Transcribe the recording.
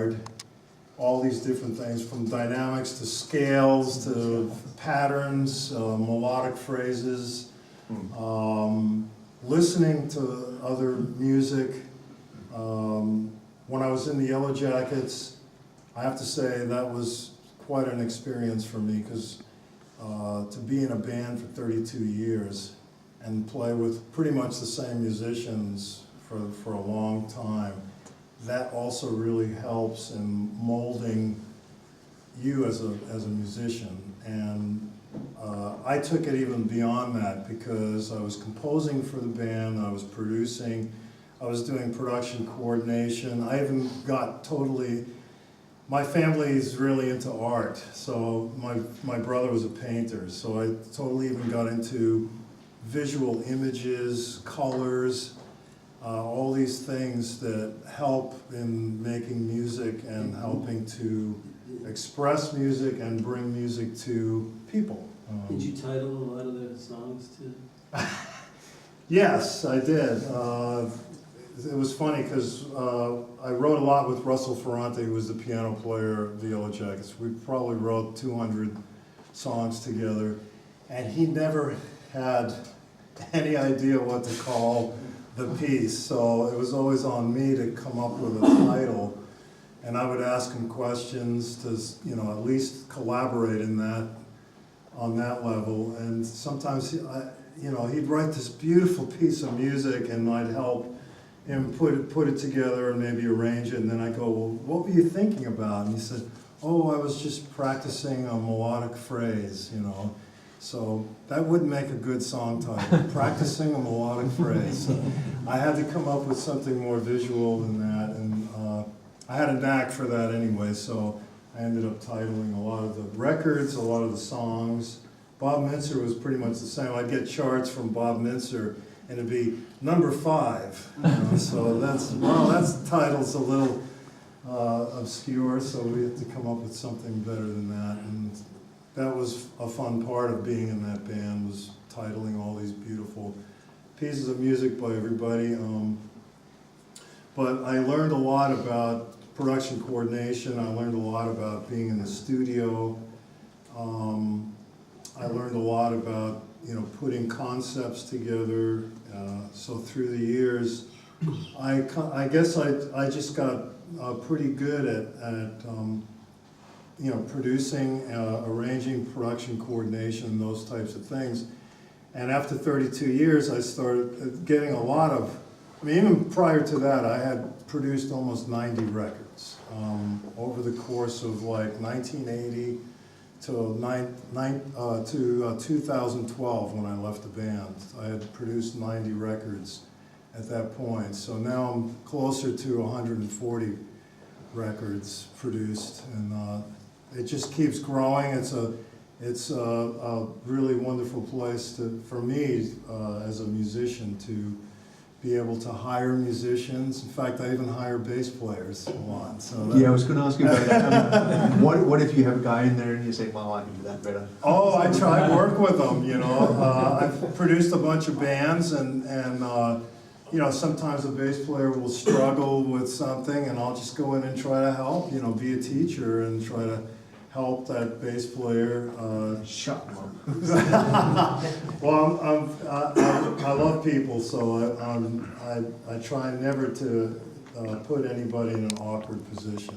hard. All these different things, from dynamics to scales to patterns, melodic phrases, listening to other music. When I was in the Yellowjackets, I have to say that was quite an experience for me, because to be in a band for 32 years and play with pretty much the same musicians for a long time, that also really helps in molding you as a musician. And I took it even beyond that, because I was composing for the band, I was producing, I was doing production coordination. I even got totally, my family is really into art, so my brother was a painter, so I totally even got into visual images, colors, all these things that help in making music and helping to express music and bring music to people. Did you title a lot of the songs too? Yes, I did. It was funny because I wrote a lot with Russell Ferrante, who was the piano player of the Yellowjackets. We probably wrote 200 songs together, and he never had any idea what to call the piece, so it was always on me to come up with a title, and I would ask him questions to, you know, at least collaborate in that, on that level. And sometimes, you know, he'd write this beautiful piece of music, and I'd help him put it together and maybe arrange it, and then I go, well, what were you thinking about? And he said, oh, I was just practicing a melodic phrase, you know. So that wouldn't make a good song title, practicing a melodic phrase. So I had to come up with something more visual than that, and I had a knack for that anyway, so I ended up titling a lot of the records, a lot of the songs. Bob Mintzer was pretty much the same. I'd get charts from Bob Mintzer, and it'd be number 5. You know, so that's, well, that's title's a little obscure, so we had to come up with something better than that. And that was a fun part of being in that band, was titling all these beautiful pieces of music by everybody. But I learned a lot about production coordination. I learned a lot about being in the studio. I learned a lot about, you know, putting concepts together. So through the years, I guess I just got pretty good at you know, producing, arranging, production coordination, those types of things. And after 32 years, I started getting a lot of, I mean, even prior to that, I had produced almost 90 records over the course of like 1980 to 2012 when I left the band. I had produced 90 records at that point. So now I'm closer to 140 records produced, and it just keeps growing. It's a really wonderful place for me as a musician to be able to hire musicians. In fact, I even hire bass players a lot. So yeah, I was going to ask you about that. What if you have a guy in there and you say, well, I can do that better? Oh, I try to work with them, you know. I've produced a bunch of bands, and you know, sometimes a bass player will struggle with something, and I'll just go in and try to help, you know, be a teacher and try to help that bass player. Shut them up. Well, I love people, so I try never to put anybody in an awkward position.